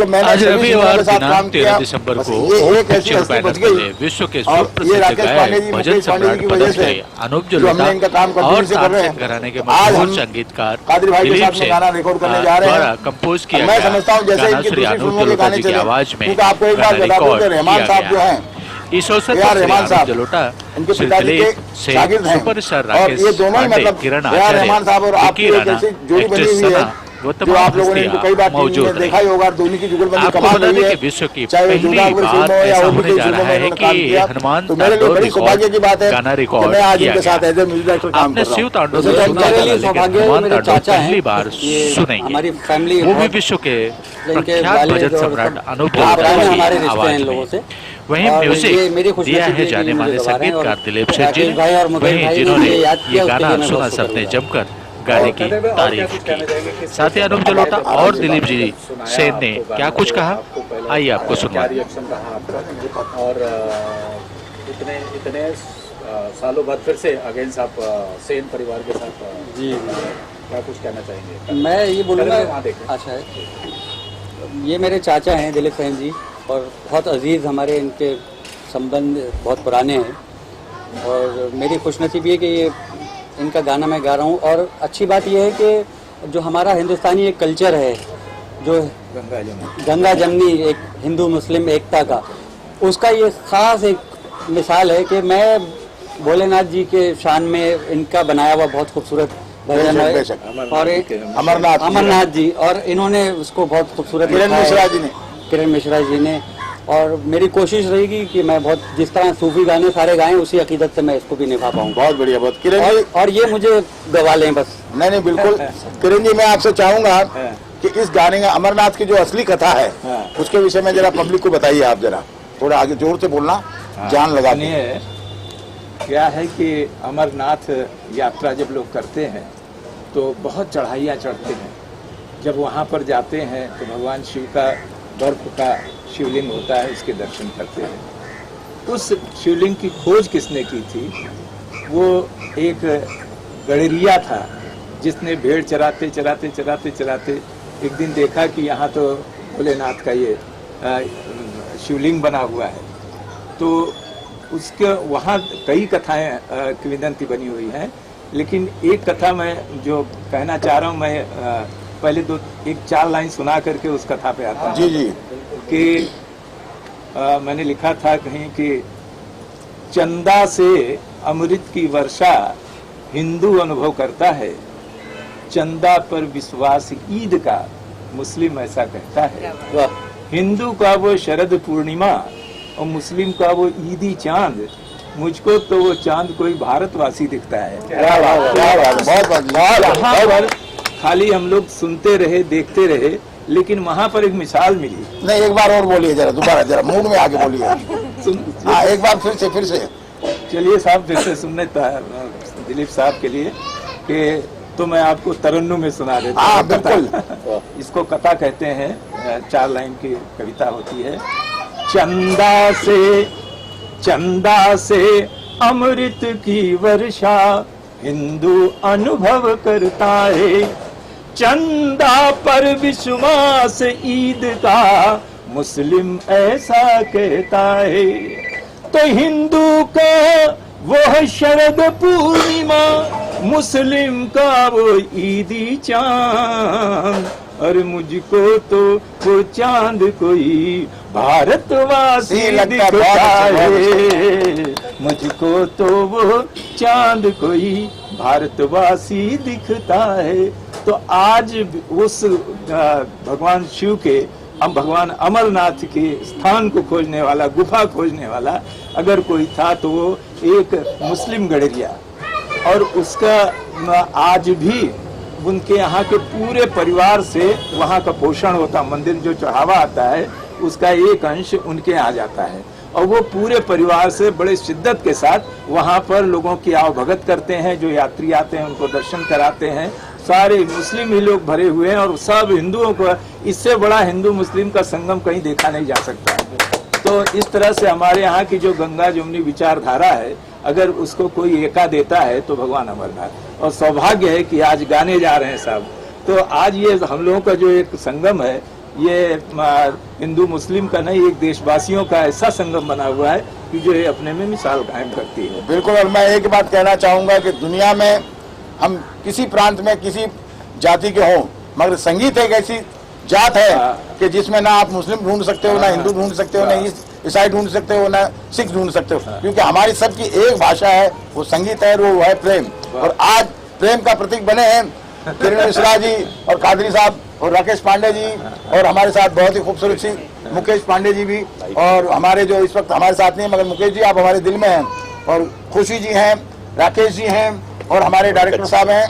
उनको मैंने आज सभी रविवार के साथ काम दिनांक किया। 13 दिसंबर बस को ये एक ऐसी पिक्चर हस्ती बैनर बच गई तले विश्व के और ये सुप्रसिद्ध राकेश पांडे गायक जी, भजन मुकेश पांडे जी सम्राट की वजह से पद्मश्री अनूप जो हमने जलोटा इनका काम और कंटिन्यू से कर रहे तानसेन हैं। घराने के आज मशहूर हम संगीतकार कादिर भाई के दिलीप साथ में से गाना रिकॉर्ड करने जा रहे द्वारा हैं। कंपोज किया मैं गया समझता हूँ जैसे गाना इनकी श्री दूसरी अनूप फिल्मों के जलोटा गाने जी की चले, आवाज में क्योंकि आपको एक गाना बात बता दूं रिकॉर्ड कि रहमान किया साहब जो गया। हैं, इस अवसर ए आर पर श्री रहमान अनूप साहब जलोटा, इनके श्री पिताजी दिलीप के से शागिर्द हैं सुपरस्टार और राकेश ये दोनों ही पांडे, मतलब किरण ए आर आचार्य, रहमान साहब और विकी आपकी एक राणा, ऐसी जोड़ी बनी एक्ट्रेस हुई है सना, वो जो तमाम आप लोगों ने इनको कई बार टीवी मौजूद में रहे। देखा ही होगा। दोनों की जुगलबंदी आपको कमाल बता रही दें है, कि विश्व की चाहे वो पहली दुर्गा अकबर बार फिल्म हो या ऐसा और भी होने कई जा फिल्मों रहा में है उन्होंने काम कि किया। हनुमान तो मेरे लिए तांडव बड़ी सौभाग्य की बात है गाना कि रिकॉर्ड मैं आज किया इनके साथ गया। एज ए म्यूजिक डायरेक्टर काम आपने कर रहा शिव हूँ। तांडव वैसे तो तो सुना मेरे होगा, लिए लेकिन सौभाग्य हनुमान मेरे तांडव चाचा पहली हैं, बार ये सुनेंगे, हमारी फैमिली वो भी बहुत विश्व के इनके प्रख्यात वालिद भजन और सम्राट सब अनूप बहुत जलोटा पुराने जी हमारे की रिश्ते हैं आवाज इन लोगों में। से। वहीं और ये म्यूजिक मेरी दिया खुशनसीबी है है कि जाने ये माने मुझे गवा रहे हैं और संगीतकार दिलीप सेठ जी राकेश ने, भाई और मुकेश वहीं भाई ने जिन्होंने मुझे याद ये किया, उसके गाना लिए मैं सुना बहुत सबने शुक्रगुजार जमकर गाने की तारीफ की। साथ ही अनूप जलोटा और दिलीप जी सेन ने क्या कुछ कहा, आइए आपको सुनवाते हैं। रिएक्शन रहा आपका और इतने इतने सालों बाद फिर से अगेंस्ट आप सेन परिवार के साथ जी क्या कुछ कहना चाहेंगे? मैं ये बोलूँगा, वहाँ देखें। अच्छा है, ये मेरे चाचा हैं दिलीप सेन जी और बहुत अजीज़, हमारे इनके संबंध बहुत पुराने हैं और मेरी खुशनसीबी है कि ये इनका गाना मैं गा रहा हूँ। और अच्छी बात यह है कि जो हमारा हिंदुस्तानी एक कल्चर है, जो गंगा जमनी एक हिंदू मुस्लिम एकता का, उसका ये ख़ास एक मिसाल है कि मैं भोलेनाथ जी के शान में इनका बनाया हुआ बहुत खूबसूरत भजन है और अमरनाथ जी, और इन्होंने उसको बहुत खूबसूरत किरण मिश्रा जी ने। और मेरी कोशिश रहेगी कि मैं बहुत जिस तरह सूफी गाने सारे गाएं उसी अकीदत से मैं इसको भी निभा पाऊँ। बहुत बढ़िया, बहुत किरण जी, और ये मुझे गवा लें बस। नहीं बिल्कुल किरण जी, मैं आपसे चाहूंगा कि इस गाने का अमरनाथ की जो असली कथा है उसके विषय में जरा पब्लिक को बताइए। आप जरा थोड़ा आगे जोर से बोलना, जान लगा के। क्या है कि अमरनाथ यात्रा जब लोग करते हैं तो बहुत चढ़ाइयाँ चढ़ते हैं। जब वहाँ पर जाते हैं तो भगवान शिव का बर्फ का शिवलिंग होता है, उसके दर्शन करते हैं। उस शिवलिंग की खोज किसने की थी? वो एक गडरिया था जिसने भेड़ चराते चराते चराते चराते एक दिन देखा कि यहाँ तो भोलेनाथ का ये शिवलिंग बना हुआ है। तो उसके वहाँ कई कथाएं किंवदंती बनी हुई हैं, लेकिन एक कथा मैं जो कहना चाह रहा हूँ, मैं पहले एक 4 लाइन सुना करके उस कथा पे आता हूँ। जी जी। कि मैंने लिखा था कहीं कि चंदा से अमृत की वर्षा हिंदू अनुभव करता है, चंदा पर विश्वास ईद का मुस्लिम ऐसा कहता है। हिंदू का वो शरद पूर्णिमा और मुस्लिम का वो ईदी चांद, मुझको तो वो चांद कोई भारतवासी दिखता है। बहुत खाली हम लोग सुनते रहे, देखते रहे, लेकिन वहाँ पर एक मिसाल मिली। नहीं, एक बार और बोलिए जरा, दोबारा जरा मूड में आके बोलिए। हाँ, एक बार फिर से चलिए साहब, फिर से सुनने दिलीप साहब के लिए कि तो मैं आपको तरन्नुम में सुना देता हूँ। बिल्कुल। इसको कथा कहते हैं, 4 लाइन की कविता होती है। चंदा से अमृत की वर्षा हिंदू अनुभव करता है, चंदा पर विश्वास ईद का मुस्लिम ऐसा कहता है। तो हिंदू का वो शरद पूर्णिमा, मुस्लिम का वो ईदी चांद, और मुझको तो वो चांद कोई भारतवासी दिखता है, मुझको तो वो चांद कोई भारतवासी दिखता है। तो आज उस भगवान शिव के, भगवान अमरनाथ के स्थान को खोजने वाला, गुफा खोजने वाला अगर कोई था तो वो एक मुस्लिम गडरिया, और उसका आज भी उनके यहाँ के पूरे परिवार से वहाँ का पोषण होता, मंदिर जो चढ़ावा आता है उसका एक अंश उनके यहाँ जाता है, और वो पूरे परिवार से बड़े शिद्दत के साथ वहाँ पर लोगों की आवभगत करते हैं। जो यात्री आते हैं उनको दर्शन कराते हैं, सारे मुस्लिम ही लोग भरे हुए हैं, और सब हिंदुओं को, इससे बड़ा हिंदू मुस्लिम का संगम कहीं देखा नहीं जा सकता है। तो इस तरह से हमारे यहाँ की जो गंगा जमुनी विचारधारा है, अगर उसको कोई एका देता है तो भगवान अमरनाथ। और सौभाग्य है कि आज गाने जा रहे हैं साहब, तो आज ये हम लोगों का जो एक संगम है ये हिंदू मुस्लिम का नहीं, एक देशवासियों का ऐसा संगम बना हुआ है कि जो ये अपने में मिसाल कायम करती है। बिल्कुल। और मैं एक बात कहना चाहूंगा कि दुनिया में हम किसी प्रांत में किसी जाति के हों, मगर संगीत एक ऐसी जात है कि जिसमें ना आप मुस्लिम ढूंढ सकते हो, ना हिंदू ढूंढ सकते हो, ना ईसाई ढूंढ सकते हो, ना सिख ढूंढ सकते हो, क्योंकि हमारी सबकी एक भाषा है, वो संगीत है, वो है प्रेम। और आज प्रेम का प्रतीक बने हैं किरण मिश्रा जी और कादरी साहब और राकेश पांडे जी, और हमारे साथ बहुत ही खूबसूरत सी मुकेश पांडे जी भी, और हमारे जो इस वक्त हमारे साथ नहीं है मगर मुकेश जी आप हमारे दिल में हैं, और खुशी जी हैं, राकेश जी हैं, और हमारे डायरेक्टर साहब हैं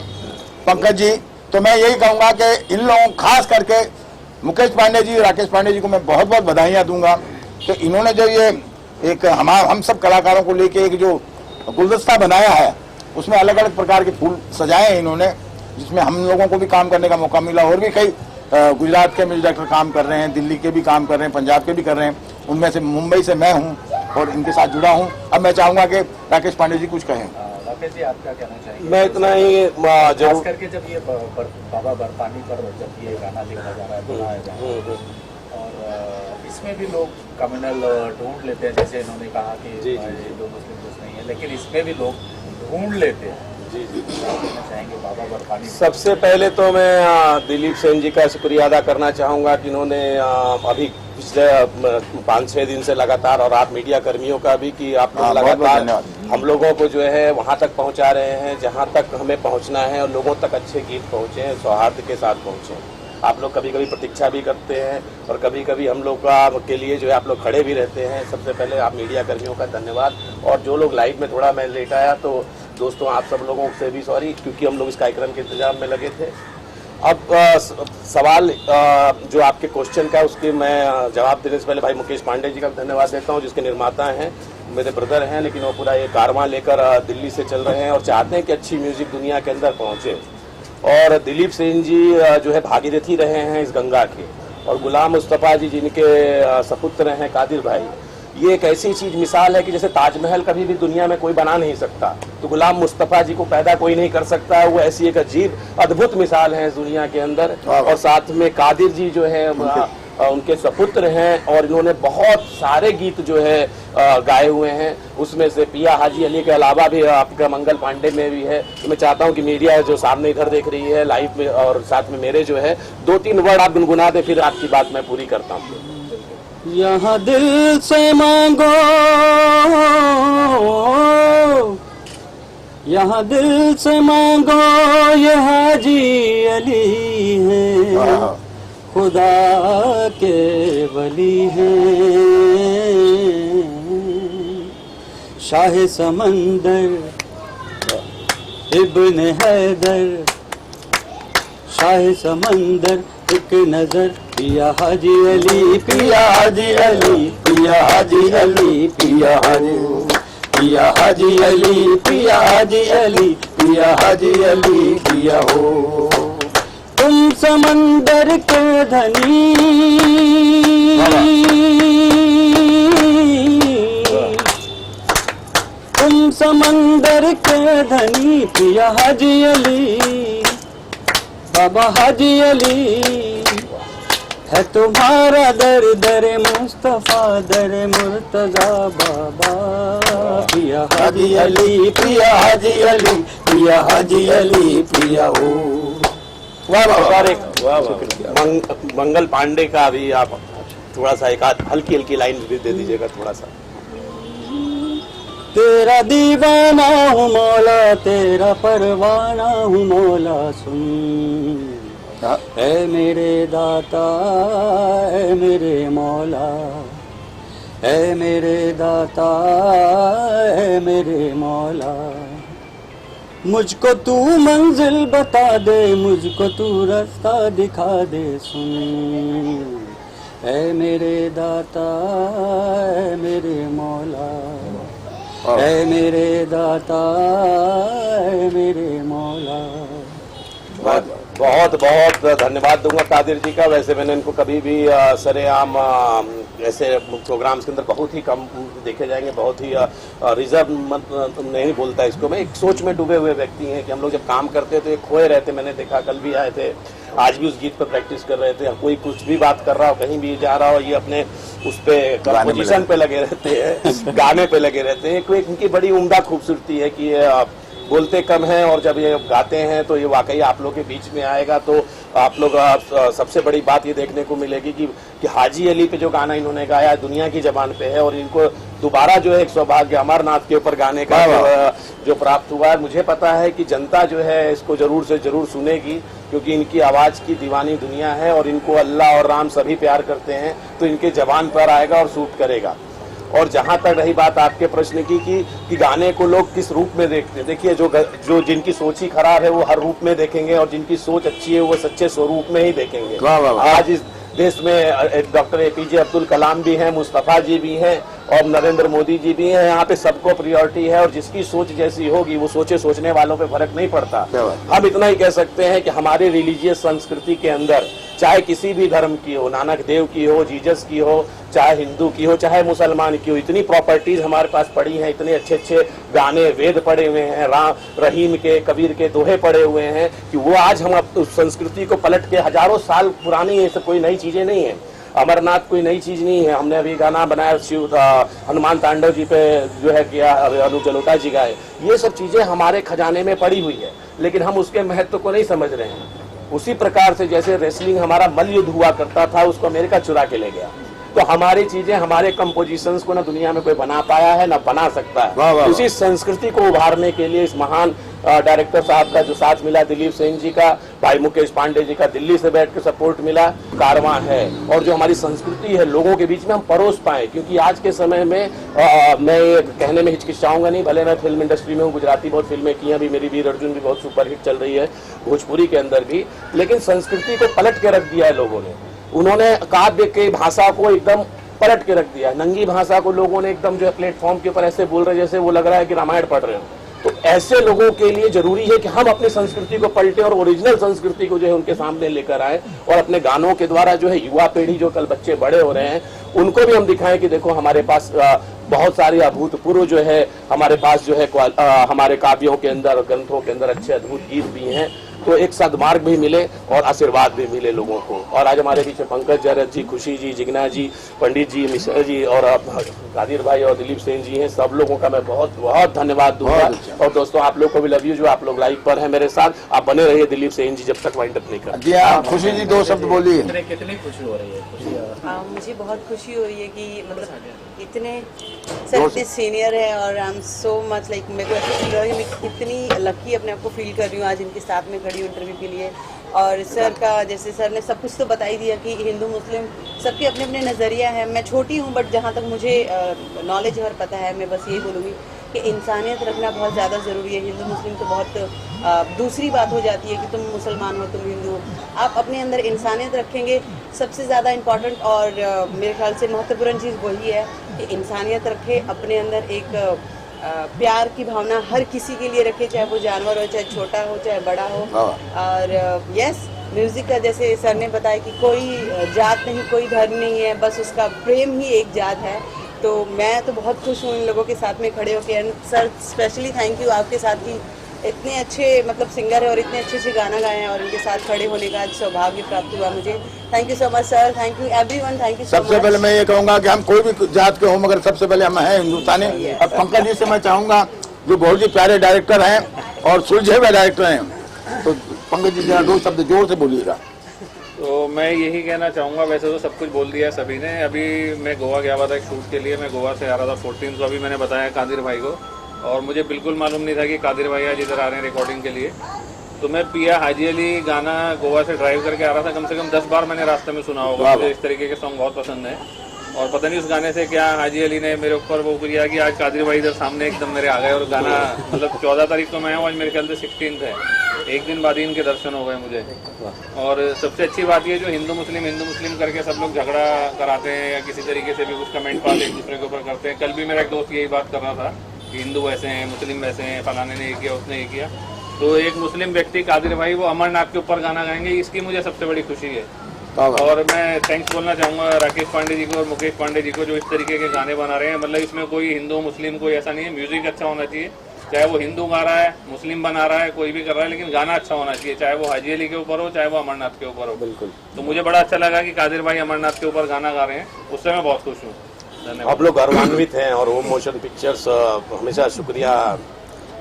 पंकज जी। तो मैं यही कहूंगा कि इन लोगों, खास करके मुकेश पांडे जी, राकेश पांडे जी को मैं बहुत बहुत बधाइयाँ दूंगा कि इन्होंने जो ये एक हम सब कलाकारों को लेके एक जो गुलदस्ता बनाया है, उसमें अलग अलग प्रकार के फूल सजाए हैं इन्होंने, जिसमें हम लोगों को भी काम करने का मौका मिला। और भी कई गुजरात के म्यूजिक डायरेक्टर काम कर रहे हैं, दिल्ली के भी काम कर रहे हैं, पंजाब के भी कर रहे हैं, उनमें से मुंबई से मैं हूं और इनके साथ जुड़ा हूं। अब मैं चाहूंगा कि राकेश पांडे जी कुछ कहें। राकेश जी, आप क्या कहना चाहिए? मैं इतना ही खास करके जब ये बाबा बर्फानी पर जब ये गाना लिखा जा रहा है, बनाया जा रहा है, और इसमें भी लोग कम्युनल ढूंढ लेते हैं, जैसे इन्होंने कहा कि हिंदू मुस्लिम कुछ नहीं है, लेकिन इसमें भी लोग ढूंढ लेते हैं। जी चाहेंगे बाबा बर्फानी। सबसे पहले तो मैं दिलीप सेन जी का शुक्रिया अदा करना चाहूँगा कि इन्होंने अभी पिछले 5-6 दिन से लगातार, और आप मीडिया कर्मियों का भी, कि आप लोग लगातार हम लोगों को जो है वहाँ तक पहुँचा रहे हैं जहाँ तक हमें पहुँचना है, और लोगों तक अच्छे गीत पहुँचे, सौहार्द के साथ पहुँचे। आप लोग कभी कभी प्रतीक्षा भी करते हैं और कभी कभी हम लोग के लिए जो है आप लोग खड़े भी रहते हैं। सबसे पहले आप मीडिया कर्मियों का धन्यवाद। और जो लोग लाइव में थोड़ा मैं लेट आया, तो दोस्तों आप सब लोगों से भी सॉरी, क्योंकि हम लोग इस कार्यक्रम के इंतजाम में लगे थे। अब सवाल जो आपके क्वेश्चन का, उसके मैं जवाब देने से पहले भाई मुकेश पांडे जी का धन्यवाद देता हूँ, जिसके निर्माता हैं, मेरे ब्रदर हैं, लेकिन वो पूरा ये कारवां लेकर दिल्ली से चल रहे हैं और चाहते हैं कि अच्छी म्यूजिक दुनिया के अंदर पहुँचे। और दिलीप सेन जी जो है भागीरथी रहे हैं इस गंगा के, और गुलाम मुस्तफ़ा जी जिनके सपुत्र हैं कादिर भाई, ये एक ऐसी चीज मिसाल है कि जैसे ताजमहल कभी भी दुनिया में कोई बना नहीं सकता, तो गुलाम मुस्तफ़ा जी को पैदा कोई नहीं कर सकता। वो ऐसी एक अजीब अद्भुत मिसाल है इस दुनिया के अंदर। और साथ में कादिर जी जो है उनके सपुत्र हैं, और इन्होंने बहुत सारे गीत जो है गाए हुए हैं, उसमें से पिया हाजी अली के अलावा भी आपका मंगल पांडे में भी है। तो मैं चाहता हूं कि मीडिया जो सामने इधर देख रही है लाइव में, और साथ में मेरे जो है 2-3 वर्ड आप गुनगुना दे, फिर आपकी बात मैं पूरी करता हूँ। यहाँ दिल से मांगो, यहाँ दिल से मांगो, ये हाजी अली है, खुदा के वली हैं, शाह समंदर इब्न हैदर, शाह समंदर एक नजर, पिया हाजी अली, पिया हाजी अली, पिया हाजी अली, पिया हाजी, पिया हाजी अली, पिया हाजी अली, पिया हाजी अली, पिया हो। तुम समंदर के धनी, तुम समंदर के धनी, पिया हाजी अली, बाबा हाजी अली, है तुम्हारा दर दर मुस्तफा दर मुर्तजा बाबा, पिया हाजी अली, पिया हाजी अली, पिया हाजी अली, पिया हो। वाह मंगल पांडे का भी आप थोड़ा सा एक आध हल्की हल्की लाइन दे दीजिएगा थोड़ा सा। तेरा दीवाना हूँ मौला, तेरा परवाना हूँ मौला, सुन ऐ मेरे दाता, ऐ मेरे मौला, ऐ मेरे दाता, ऐ मेरे मौला, मुझको तू मंजिल बता दे, मुझको तू रास्ता दिखा दे, सुन ऐ मेरे दाता, ऐ मेरे मौला, ऐ मेरे दाता, ऐ मेरे मौला। बहुत बहुत धन्यवाद दूंगा कादिर जी का। वैसे मैंने इनको कभी भी सरेआम ऐसे प्रोग्राम्स के अंदर बहुत ही कम देखे जाएंगे, बहुत ही रिजर्व नहीं बोलता इसको। मैं एक सोच में डूबे हुए व्यक्ति हैं कि हम लोग जब काम करते तो एक खोए रहते। मैंने देखा कल भी आए थे, आज भी उस गीत पर प्रैक्टिस कर रहे थे। कोई कुछ भी बात कर रहा हो, कहीं भी जा रहा हो, ये अपने उस पे कंपोजिशन पे लगे रहते हैं, गाने पे लगे रहते हैं। एक इनकी बड़ी उम्दा खूबसूरती है कि ये बोलते कम हैं और जब ये गाते हैं तो ये वाकई आप लोग के बीच में आएगा तो आप लोग सबसे बड़ी बात ये देखने को मिलेगी कि हाजी अली पे जो गाना इन्होंने गाया दुनिया की जबान पे है और इनको दोबारा जो है एक सौभाग्य अमरनाथ के ऊपर गाने का जो प्राप्त हुआ है। मुझे पता है कि जनता जो है इसको जरूर से जरूर सुनेगी, क्योंकि इनकी आवाज की दीवानी दुनिया है और इनको अल्लाह और राम सभी प्यार करते हैं, तो इनके जबान पर आएगा और सूट करेगा। और जहां तक रही बात आपके प्रश्न की कि गाने को लोग किस रूप में देखते हैं, देखिए जो जिनकी सोच ही खराब है वो हर रूप में देखेंगे और जिनकी सोच अच्छी है वो सच्चे स्वरूप में ही देखेंगे। आज इस देश में डॉक्टर APJ अब्दुल कलाम भी हैं, मुस्तफा जी भी हैं और नरेंद्र मोदी जी भी हैं। यहाँ पे सबको प्रायोरिटी है और जिसकी सोच जैसी होगी वो सोचने वालों पे फर्क नहीं पड़ता। हम इतना ही कह सकते हैं कि हमारे रिलीजियस संस्कृति के अंदर चाहे किसी भी धर्म की हो, नानक देव की हो, जीसस की हो, चाहे हिंदू की हो, चाहे मुसलमान की हो, इतनी प्रॉपर्टीज हमारे पास पड़ी हैं, इतने अच्छे अच्छे गाने वेद पड़े हुए हैं, रहीम के कबीर के दोहे पड़े हुए हैं कि वो आज हम उस संस्कृति को पलट के हजारों साल पुरानी है, कोई नई चीजें नहीं है। अमरनाथ कोई नई चीज नहीं है। हमने अभी गाना बनाया हनुमान तांडव जी पे जो है किया, अनुज जलोटा जी गाए। ये सब चीजें हमारे खजाने में पड़ी हुई है, लेकिन हम उसके महत्व को नहीं समझ रहे हैं। उसी प्रकार से जैसे रेसलिंग हमारा मल्ल युद्ध हुआ करता था, उसको अमेरिका चुरा के ले गया, तो हमारी चीजें हमारे कंपोजिशंस को ना दुनिया में कोई बना पाया है ना बना सकता है। उसी संस्कृति को उभारने के लिए इस महान डायरेक्टर साहब का जो साथ मिला, दिलीप सेन जी का, भाई मुकेश पांडे जी का दिल्ली से बैठ के सपोर्ट मिला, कारवां है। और जो हमारी संस्कृति है लोगों के बीच में हम परोस पाए, क्योंकि आज के समय में मैं ये कहने में हिचकिचाऊंगा नहीं, भले मैं फिल्म इंडस्ट्री में हूँ, गुजराती बहुत फिल्में की हैं, अभी मेरी वीर अर्जुन भी बहुत सुपरहिट चल रही है, भोजपुरी के अंदर भी, लेकिन संस्कृति को पलट के रख दिया है लोगों ने। उन्होंने काव्य के भाषा को एकदम पलट के रख दिया। नंगी भाषा को लोगों ने एकदम जो है प्लेटफॉर्म के ऊपर ऐसे बोल रहे जैसे वो लग रहा है कि रामायण पढ़ रहे हो। तो ऐसे लोगों के लिए जरूरी है कि हम अपनी संस्कृति को पलटे और ओरिजिनल संस्कृति को जो है उनके सामने लेकर आए और अपने गानों के द्वारा जो है युवा पीढ़ी जो कल बच्चे बड़े हो रहे हैं उनको भी हम दिखाएं कि देखो हमारे पास बहुत सारी अभूतपूर्व जो है हमारे पास जो है हमारे काव्यों के अंदर, ग्रंथों के अंदर अच्छे अद्भुत गीत भी हैं। तो एक सद्मार्ग भी मिले और आशीर्वाद भी मिले लोगों को। और आज हमारे बीच में पंकज जरद जी, खुशी जी, जिग्ना जी, पंडित जी, मिश्रा जी और कादिर भाई और दिलीप सेन जी हैं। सब लोगों का मैं बहुत बहुत धन्यवाद दूंगा। और दोस्तों आप लोग को भी लव यू, जो आप लोग लाइव पर हैं मेरे साथ, आप बने रहिए दिलीप सेन जी जब तक वाइंड अप नहीं कर। जी हाँ, खुशी जी 2 शब्द बोलिए। कितनी खुशी हो रही है? मुझे बहुत खुशी हो रही है कि मतलब इतने सर सीनियर है और I am so much like मेरे को ऐसा फील हो रहा है कि मैं कितनी लकी अपने आप को फील कर रही हूँ आज इनके साथ में खड़ी हूँ इंटरव्यू के लिए। और सर का जैसे सर ने सब कुछ तो बता ही दिया कि हिंदू मुस्लिम सबके अपने अपने नज़रिया है। मैं छोटी हूँ बट जहाँ तक मुझे नॉलेज और पता है मैं बस यही बोलूँगी कि इंसानियत रखना बहुत ज़्यादा ज़रूरी है। हिंदू मुस्लिम तो बहुत दूसरी बात हो जाती है कि तुम मुसलमान हो, तुम हिंदू हो। आप अपने अंदर इंसानियत रखेंगे, सबसे ज़्यादा इम्पॉर्टेंट और मेरे ख्याल से महत्वपूर्ण चीज़ वही है कि इंसानियत रखें अपने अंदर। एक प्यार की भावना हर किसी के लिए रखे, चाहे वो जानवर हो, चाहे छोटा हो, चाहे बड़ा हो। और यस, म्यूज़िक का जैसे सर ने बताया कि कोई जात नहीं, कोई धर्म नहीं है, बस उसका प्रेम ही एक जात है। तो मैं तो बहुत खुश हूँ इन लोगों के साथ में खड़े होकर। And sir specially thank you आपके साथ ही इतने अच्छे मतलब सिंगर है और इतने अच्छे अच्छे गाना गाए हैं और इनके साथ खड़े होने का सौभाग्य प्राप्त हुआ मुझे। Thank you so much sir, thank you everyone, thank you so much. सबसे पहले मैं ये कहूँगा कि हम कोई भी जात के हों मगर सबसे पहले हम हैं हिंदुस्तानी। और पंकज जी से मैं चाहूँगा जो बहुत ही प्यारे डायरेक्टर हैं और सुलझे हुए डायरेक्टर हैं, तो पंकज जी जरा 2 शब्द जोर से बोलिएगा। तो मैं यही कहना चाहूँगा, वैसे तो सब कुछ बोल दिया है सभी ने। अभी मैं गोवा गया हुआ था एक शूट के लिए, मैं गोवा से आ रहा था 14 को, अभी मैंने बताया कादिर भाई को, और मुझे बिल्कुल मालूम नहीं था कि कादिर भाई आज इधर आ रहे हैं रिकॉर्डिंग के लिए। तो मैं पिया हाजी अली गाना गोवा से ड्राइव करके आ रहा था, कम से कम 10 बार मैंने रास्ते में सुना होगा। मुझे इस तरीके के सॉन्ग बहुत पसंद है और पता नहीं उस गाने से क्या हाजी अली ने मेरे ऊपर वो किया कि आज कादिर भाई इधर सामने एकदम मेरे आ गए। और गाना मतलब 14 तारीख को मैं हूँ, आज मेरे ख्याल से 16 है, एक दिन बाद ही इनके दर्शन हो गए मुझे। और सबसे अच्छी बात ये जो हिंदू मुस्लिम करके सब लोग झगड़ा कराते हैं या किसी तरीके से भी कुछ कमेंट पास एक दूसरे के ऊपर करते हैं। कल भी मेरा एक दोस्त यही बात कर रहा था कि हिंदू वैसे हैं, मुस्लिम वैसे हैं, फलाने ने ये किया, उसने ये किया। तो एक मुस्लिम व्यक्ति कादिर भाई वो अमरनाथ के ऊपर गाना गाएंगे, इसकी मुझे सबसे बड़ी खुशी है। तो और मैं थैंक्स बोलना चाहूँगा राकेश पांडे जी को और मुकेश पांडे जी को, जो इस तरीके के गाने बना रहे हैं। मतलब इसमें कोई हिंदू मुस्लिम कोई ऐसा नहीं है, म्यूजिक अच्छा होना चाहिए, चाहे वो हिंदू गा रहा है, मुस्लिम बना रहा है, कोई भी कर रहा है, लेकिन गाना अच्छा होना चाहिए, चाहे वो हाजी अली के ऊपर हो, चाहे वो अमरनाथ के ऊपर हो। बिल्कुल। तो मुझे बड़ा अच्छा लगा कि कादिर भाई अमरनाथ के ऊपर गाना गा रहे हैं, उससे मैं बहुत खुश हूँ। धन्यवाद। आप लोग गौरवान्वित हैं और होम मोशन पिक्चर्स हमेशा शुक्रिया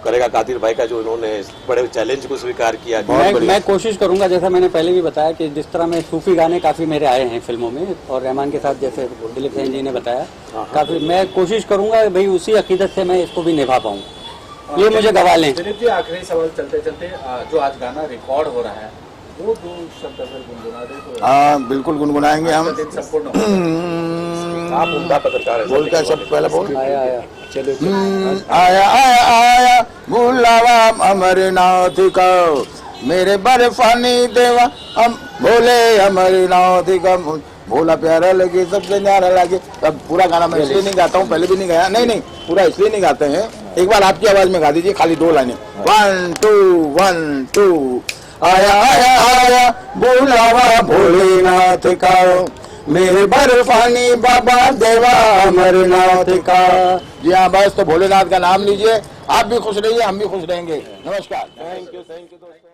करेगा कादिर भाई का, जो उन्होंने बड़े चैलेंज को स्वीकार किया। मैं कोशिश करूंगा, जैसा मैंने पहले भी बताया कि जिस तरह में सूफी गाने काफ़ी मेरे आए हैं फिल्मों में, और रहमान के साथ जैसे दिलीप सेन जी ने बताया, काफ़ी मैं कोशिश करूंगा भाई उसी अकीदत से मैं इसको भी निभा पाऊँ, ये मुझे गवा लें। दिलीप जी, आखिरी सवाल चलते चलते, जो आज गाना रिकॉर्ड हो रहा है वो दो शब्द अगर गुनगुना दे तो। हाँ बिल्कुल गुनगुनाएंगे हम। दिन संपूर्ण हो। आप उनका पत्रकार बोल क्या शब्द पहले बोल। आया आया चलो आया आया आया बुलावा अमरनाथ का, मेरे बर्फानी देवा हम भोले अमरनाथ का, भोला प्यारा लगे सबसे न्यारा लगे। अब पूरा गाना मैं इसलिए नहीं गाता हूँ, पहले भी नहीं गाया, नहीं पूरा इसलिए नहीं गाते हैं, एक बार आपकी आवाज में गा दीजिए खाली 2 लाइनें। 1 2 1 2। आया आया आया बुलावा भोलेनाथ का, मेरे बर्फानी बाबा देवा अमरनाथ का। जी हाँ, बस तो भोलेनाथ का नाम लीजिए, आप भी खुश रहिए, हम भी खुश रहेंगे। नमस्कार। थैंक यू दोस्तों।